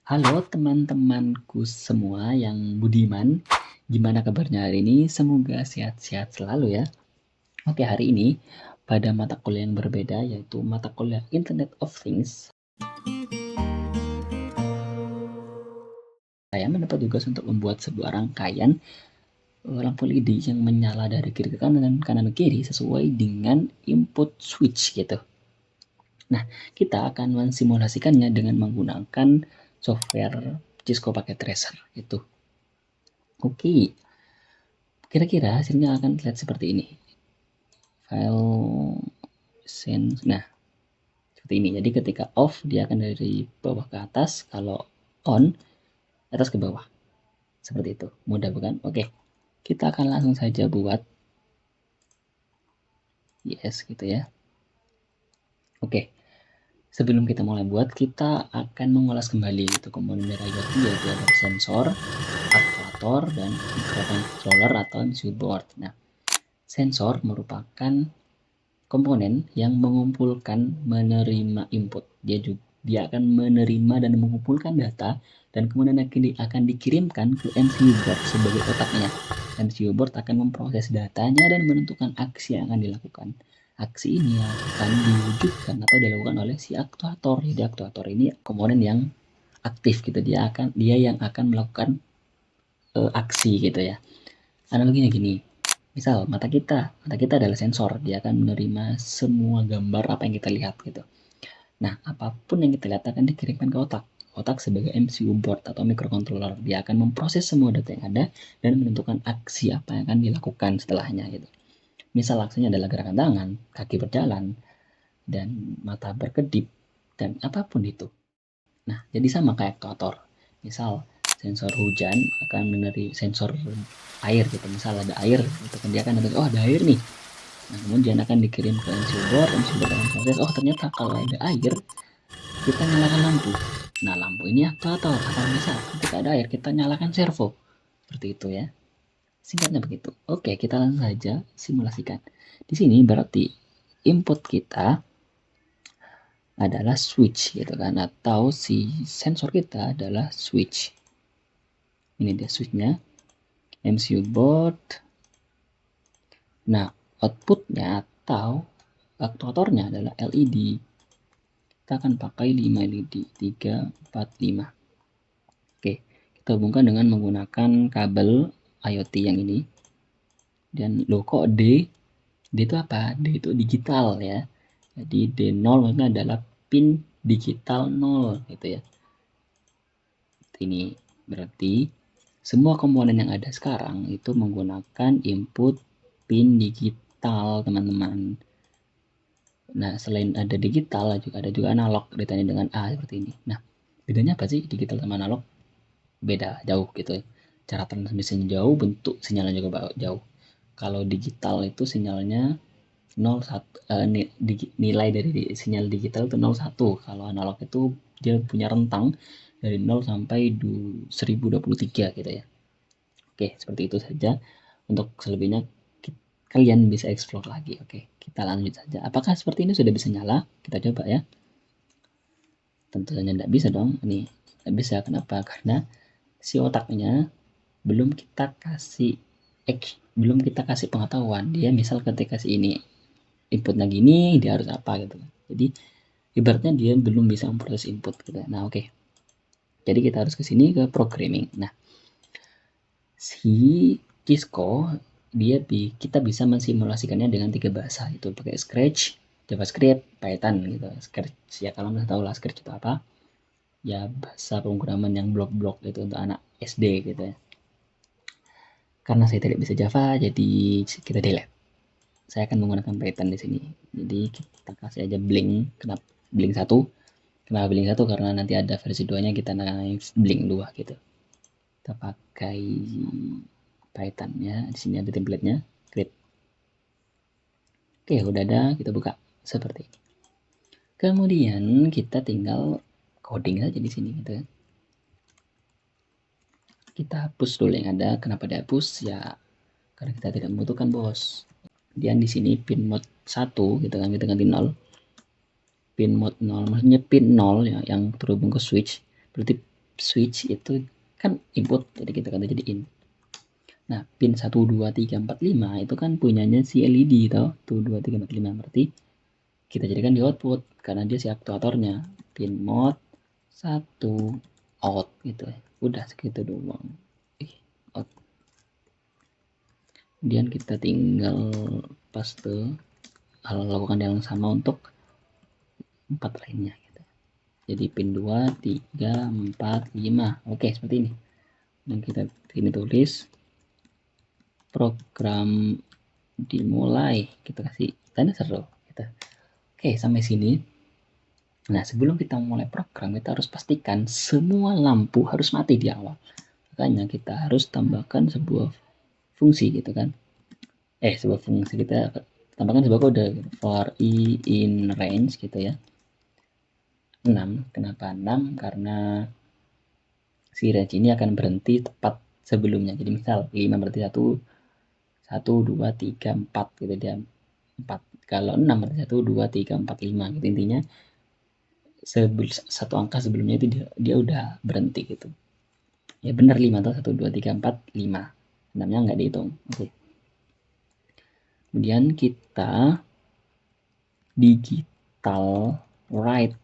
Halo teman-temanku semua yang budiman, gimana kabarnya hari ini? Semoga sehat-sehat selalu ya. Oke, hari ini pada mata kuliah yang berbeda yaitu mata kuliah Internet of Things. Saya mendapat tugas untuk membuat sebuah rangkaian lampu LED yang menyala dari kiri ke kanan dan kanan ke kiri sesuai dengan input switch gitu. Nah, kita akan mensimulasikannya dengan menggunakan software Cisco Packet Tracer itu. Oke, kira-kira hasilnya akan terlihat seperti ini. File sense. Nah, seperti ini. Jadi ketika off dia akan dari bawah ke atas, kalau on atas ke bawah. Seperti itu. Mudah bukan? Oke. Kita akan langsung saja buat yes gitu ya. Oke. Sebelum kita mulai buat, kita akan mengulas kembali itu komponen dari IoT yaitu ada sensor, aktuator, dan microcontroller atau MCU board. Nah, sensor merupakan komponen yang mengumpulkan menerima input. Dia akan menerima dan mengumpulkan data dan kemudian akan dikirimkan ke MCU board sebagai otaknya. MCU board akan memproses datanya dan menentukan aksi yang akan dilakukan. Aksi ini akan diwujudkan atau dilakukan oleh si aktuator. Jadi aktuator ini komponen yang aktif gitu. Dia yang akan melakukan aksi gitu ya. Analoginya gini, misal mata kita adalah sensor, dia akan menerima semua gambar apa yang kita lihat gitu. Nah, apapun yang kita lihat akan dikirimkan ke otak. Otak sebagai MCU board atau microcontroller, dia akan memproses semua data yang ada dan menentukan aksi apa yang akan dilakukan setelahnya gitu. Misal aksinya adalah gerakan tangan, kaki berjalan, dan mata berkedip, dan apapun itu. Nah, jadi sama kayak aktuator. Misal sensor hujan akan menerima sensor air gitu. Misal ada air, itu kan dia akan ada, oh ada air nih. Nah, kemudian akan dikirim ke MCU board akan proses, oh ternyata kalau ada air, kita nyalakan lampu. Nah, lampu ini aktuator. Atau misal ketika ada air, kita nyalakan servo. Seperti itu ya. Singkatnya begitu. Oke, kita langsung saja simulasikan. Di sini berarti input kita adalah switch gitu kan, atau si sensor kita adalah switch. Ini dia switchnya, MCU board. Nah, outputnya atau aktuatornya adalah LED. Kita akan pakai 5 LED, 3, 4, 5. Oke, kita hubungkan dengan menggunakan kabel IoT yang ini. Dan lo kok D? D itu apa? D itu digital ya. Jadi D0 maksudnya adalah pin digital 0 gitu ya. Ini berarti semua komponen yang ada sekarang itu menggunakan input pin digital, teman-teman. Nah, selain ada digital, juga ada juga analog, ditanya dengan A seperti ini. Nah, bedanya apa sih digital sama analog? Beda, jauh gitu ya. Cara transmisinya jauh, bentuk sinyalnya juga jauh. Kalau digital itu sinyalnya 01, nilai dari sinyal digital itu 01. Kalau analog itu dia punya rentang dari 0 sampai 1023 gitu ya. Oke, seperti itu saja. Untuk selebihnya kalian bisa explore lagi. Oke, kita lanjut saja. Apakah seperti ini sudah bisa nyala? Kita coba ya. Tentu saja tidak bisa dong. Ini tidak bisa. Kenapa? Karena si otaknya belum kita kasih belum kita kasih pengetahuan. Dia misal ketika si ini inputnya gini, dia harus apa gitu. Jadi ibaratnya dia belum bisa memproses input gitu. Nah, oke. Jadi kita harus ke sini ke programming. Nah, si Cisco kita bisa mensimulasikannya dengan 3 bahasa, itu pakai Scratch, JavaScript, Python gitu. Scratch ya kalau nggak tahu lah Scratch itu apa, ya bahasa pemrograman yang blok-blok itu untuk anak SD gitu ya. Karena saya tidak bisa Java, jadi kita delete. Saya akan menggunakan Python di sini. Jadi kita kasih aja Blink. Kenapa Blink 1? Kenapa Blink 1? Karena nanti ada versi 2-nya, kita naik Blink 2 gitu. Kita pakai Python ya. Di sini ada template-nya. Create. Oke, udah ada, kita buka seperti ini. Kemudian kita tinggal coding saja di sini gitu ya. Kita hapus dulu yang ada. Kenapa dihapus? Ya karena kita tidak membutuhkan, bos. Kemudian di sini pin mode 1 gitu kan, kita ganti 0. Pin mode 0 maksudnya pin 0 ya, yang terhubung ke switch. Berarti switch itu kan input, jadi kita ganti jadi in. Nah, pin 1, 2, 3, 4, 5 itu kan punyanya si LED toh. 1, 2, 3, 4, 5. Berarti kita jadikan di output karena dia si aktuatornya. Pin mode 1 out gitu ya. Udah segitu doang. Out. Kemudian kita tinggal paste lakukan yang sama untuk 4 lainnya gitu. Jadi pin 2, 3, 4, 5. Oke, seperti ini. Dan kita ini tulis program dimulai, kita kasih tanda seru kita. Oke, sampai sini. Nah, sebelum kita mulai program, kita harus pastikan semua lampu harus mati di awal. Makanya kita harus tambahkan sebuah fungsi gitu kan. Sebuah fungsi kita tambahkan sebuah kode gitu. For i in range gitu ya. 6. Kenapa 6? Karena si range ini akan berhenti tepat sebelumnya. Jadi misal 5 berarti 1, 2, 3, 4 gitu dia. 4. Kalau 6 berarti 1, 2, 3, 4, 5 gitu. Intinya satu angka sebelumnya itu dia udah berhenti gitu. Ya benar 5 tuh, 1, 2, 3, 4, 5. 6-nya nggak dihitung. Oke. Kemudian kita digital write.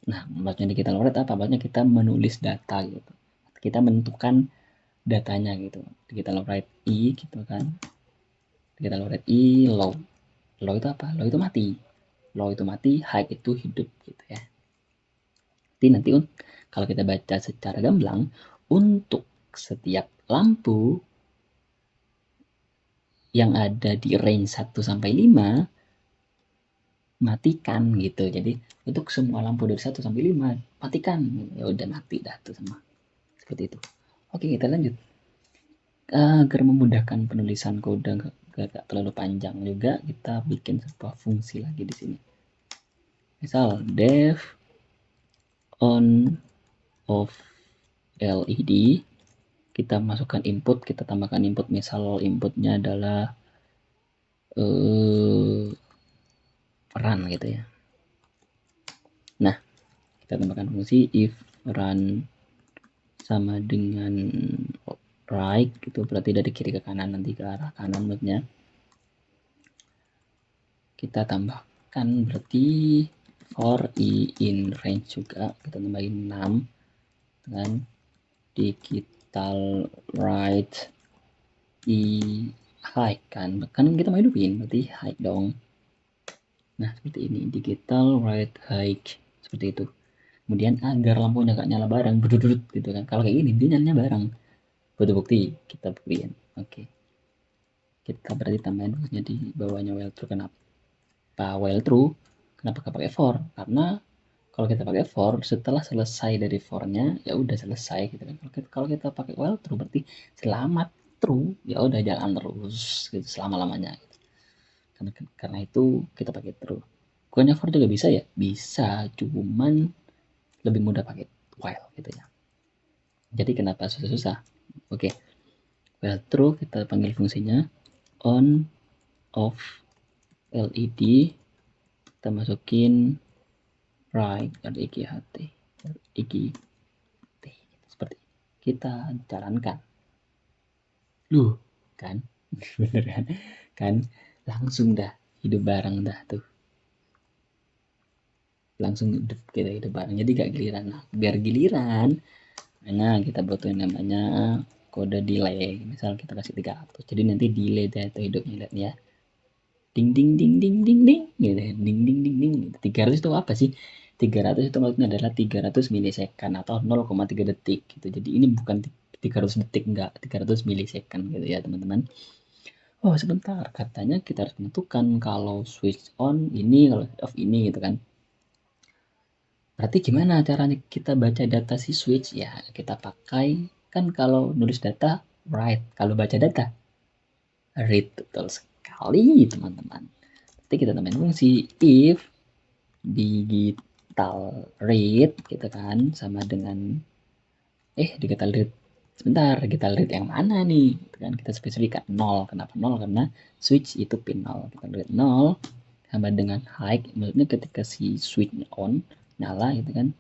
Nah, maksudnya digital write apa? Maksudnya kita menulis data gitu. Kita menentukan datanya gitu. Digital write i gitu kan. Digital write i low. Low itu apa? Low itu mati. Low itu mati, high itu hidup gitu ya. Jadi nanti kalau kita baca secara gamblang, untuk setiap lampu yang ada di range 1 sampai 5 matikan gitu. Jadi untuk semua lampu dari 1 sampai 5 matikan. Ya udah mati dah tuh semua. Seperti itu. Oke, kita lanjut. Agar memudahkan penulisan kode gak terlalu panjang juga, kita bikin sebuah fungsi lagi di sini. Misal def on of LED, kita masukkan input, kita tambahkan input, misal inputnya adalah run gitu ya. Nah, kita tambahkan fungsi if run sama dengan right, itu berarti dari kiri ke kanan, nanti ke arah kanan moodnya. Kita tambahkan berarti for i in range juga, kita tambahin 6 dengan digital right i high kan kita mau hidupin, berarti high dong. Nah, seperti ini, digital right high, seperti itu. Kemudian agar lampunya gak nyala bareng, berdudut gitu kan. Kalau kayak gini dia nyalanya bareng. Butuh bukti, kita buktiin. Oke. Kita berarti tambahin fungsinya di bawahnya while true. Kenapa while true? Kenapa gak pakai for? Karena kalau kita pakai for, setelah selesai dari for-nya ya udah selesai gitu kan. Kalau kita pakai while true berarti selamat true, ya udah jalan terus gitu selama-lamanya. Gitu. Karena itu kita pakai true. Bukannya for juga bisa ya? Bisa, cuman lebih mudah pakai while gitu ya. Jadi kenapa susah-susah? Oke. While true kita panggil fungsinya on off LED, kita masukin right RIGHT seperti ini. Kita jalankan. Kan bener kan langsung dah hidup bareng dah tuh, langsung kita hidup bareng, jadi gak giliran. Nah, biar giliran karena kita butuh yang namanya kode delay. Misal kita kasih 300, jadi nanti delay data hidupnya, lihat ya, ding ding ding ding ding ding gitu, ding ding ding ding. 300 itu apa sih? 300 itu maksudnya adalah 300 milisekund atau 0,3 detik gitu. Jadi ini bukan 300 detik, enggak, 300 milisekund gitu ya teman-teman. Oh sebentar, katanya kita harus menentukan kalau switch on ini, kalau off ini gitu kan. Berarti gimana caranya kita baca data si switch? Ya kita pakai, kan kalau nulis data write, kalau baca data read. Betul sekali teman-teman. Nanti kita tambahin fungsi if digital read gitu kan, sama dengan digital read. Sebentar, digital read yang mana nih? Kan kita spesifikkan 0. Kenapa 0? Karena switch itu pin 0. Kita read 0 sama dengan high, maksudnya ketika si switch on nyala gitu kan,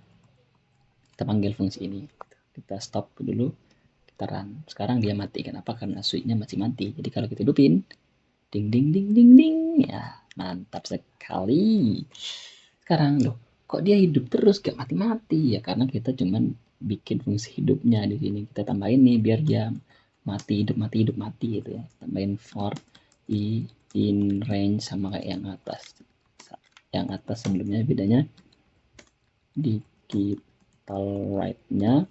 kita panggil fungsi ini. kita stop dulu, kita run. Sekarang dia mati. Kenapa? Karena switchnya masih mati. Jadi kalau kita hidupin, ding ding ding ding ding, ya mantap sekali. Sekarang loh, kok dia hidup terus gak mati-mati? Ya karena kita cuman bikin fungsi hidupnya di sini. Kita tambahin nih biar dia mati hidup gitu ya. Tambahin for i in range sama kayak yang atas. Yang atas sebelumnya bedanya digital write-nya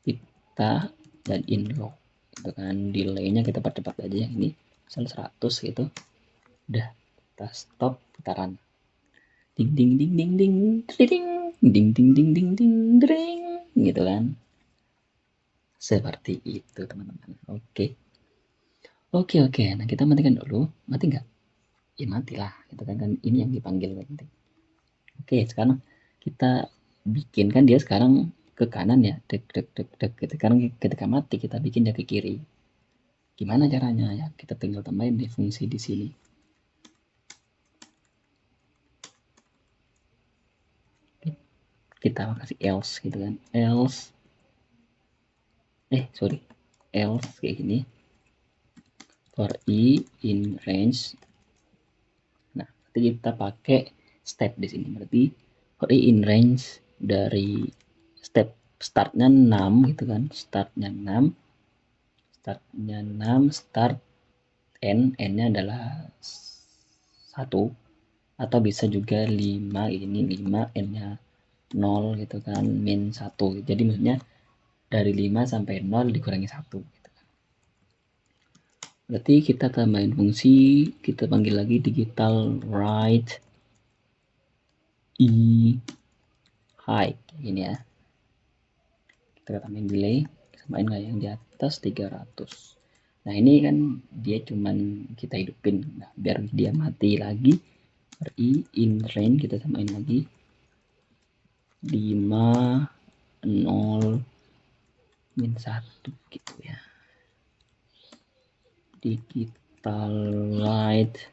kita dan in low gitu kan. Delay-nya kita percepat aja, yang ini misal 100 gitu. Udah, kita stop, kita run. Ding ding ding ding ding ding ding ding ding ding ding ding gitu kan. Seperti itu teman-teman. Oke. Nah kita matikan dulu. Mati nggak? Ya matilah gitu kan, ini yang dipanggil nanti. Oke, sekarang kita bikin kan dia sekarang ke kanan ya, dek dek dek dek gitu. Sekarang ketika mati kita bikin dia ke kiri. Gimana caranya ya? Kita tinggal tambahin di fungsi di sini. Kita kasih else gitu kan. Else kayak gini. For i in range. Nah, nanti kita pakai step di sini. Berarti for i in range dari step startnya 6 gitu kan. Startnya 6, start n-nya adalah 1, atau bisa juga 5, ini 5, n-nya 0 gitu kan, min 1. Jadi maksudnya dari 5 sampai 0 dikurangi 1 gitu kan. Berarti kita tambahin fungsi, kita panggil lagi digital write i height ini ya. Kita tambahin delay, samain kayak yang di atas 300. Nah ini kan dia cuman kita hidupin. Nah, biar dia mati lagi, i in range kita samain lagi 5, 0, min 1 gitu ya. Digital write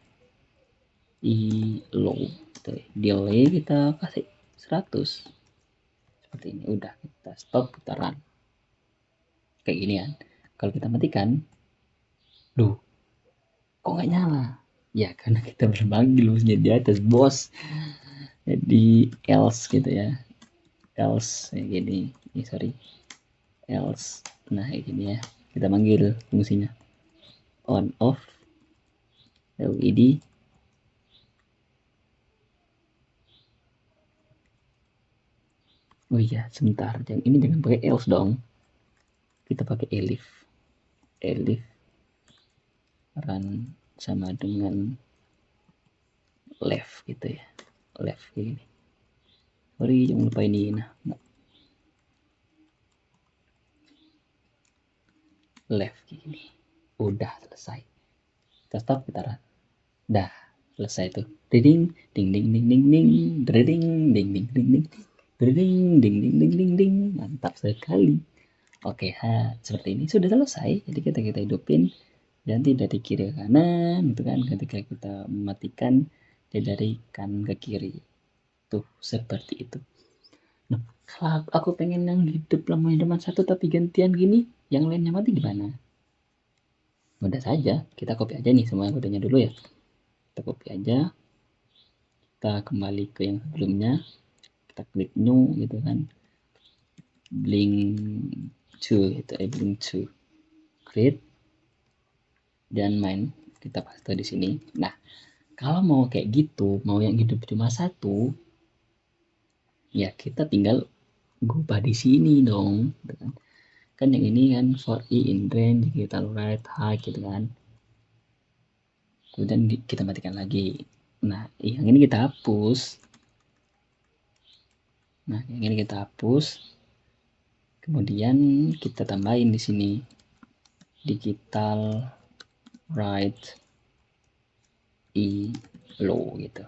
i low gitu. Delay kita kasih 100 seperti ini. Udah, kita stop, kita run kayak gini kan. Kalau kita matikan, duh kok nggak nyala ya, karena kita berbagi lulusnya di atas bos. Jadi else gitu ya, else kayak gini. Else, nah kayak gini ya. Kita manggil fungsinya on off LED. Oh iya, sebentar, yang ini jangan pakai else dong, kita pakai elif run sama dengan left gitu ya, left kayak gini. Sorry, jangan lupa ini. Nah, left kayak gini. Udah selesai. Kita stop, kita run. Dah selesai tuh. Ding ding ding ding ding ding, ding ding ding ding ding, ding ding ding ding ding ding. Mantap sekali. Oke, seperti ini sudah selesai. Jadi kita hidupin dan tidak dari kiri ke kanan gitu kan. Ketika kita mematikan dia dari kanan ke kiri. Tuh seperti itu. Nah, kalau aku pengen yang hidup lamanya cuma satu tapi gantian gini, yang lainnya mati gimana? Mudah saja, kita copy aja nih semua kodenya dulu ya. Kita copy aja. Kita kembali ke yang sebelumnya. Kita klik new gitu kan. Blink to gitu, blink to create dan main, kita paste di sini. Nah, kalau mau kayak gitu, mau yang hidup cuma satu, ya kita tinggal gubah di sini dong, gitu kan. Kan yang ini kan for i in range, kita write high gitu kan. Kemudian kita matikan lagi. Nah, yang ini kita hapus. Kemudian kita tambahin di sini digital write i low gitu.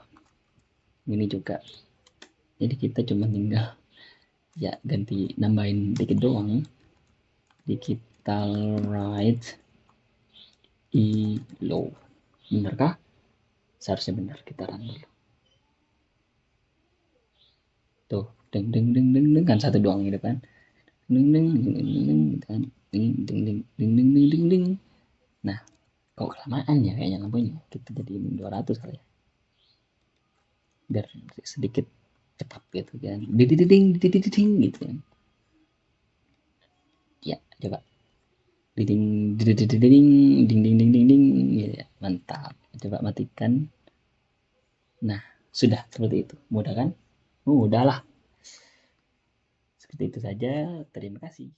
Ini juga. Jadi kita cuma tinggal ya ganti nambahin dikit doang. Digital write i low. Benarkah? Seharusnya benar. Kita run dulu. Tuh, deng deng deng deng deng kan satu doang gitu kan, deng deng deng deng deng gitu kan, deng deng deng deng deng deng deng deng. Nah kok kelamaan ya kayaknya lampunya, kita jadiin 200 kali ya biar sedikit cepat gitu kan, ding ding ding ding ding ding gitu kan. Ya coba ding ding ding ding ding ding ding ding ding ya, mantap. Coba matikan. Nah sudah seperti itu, mudah kan? Mudah lah. Seperti itu saja, terima kasih.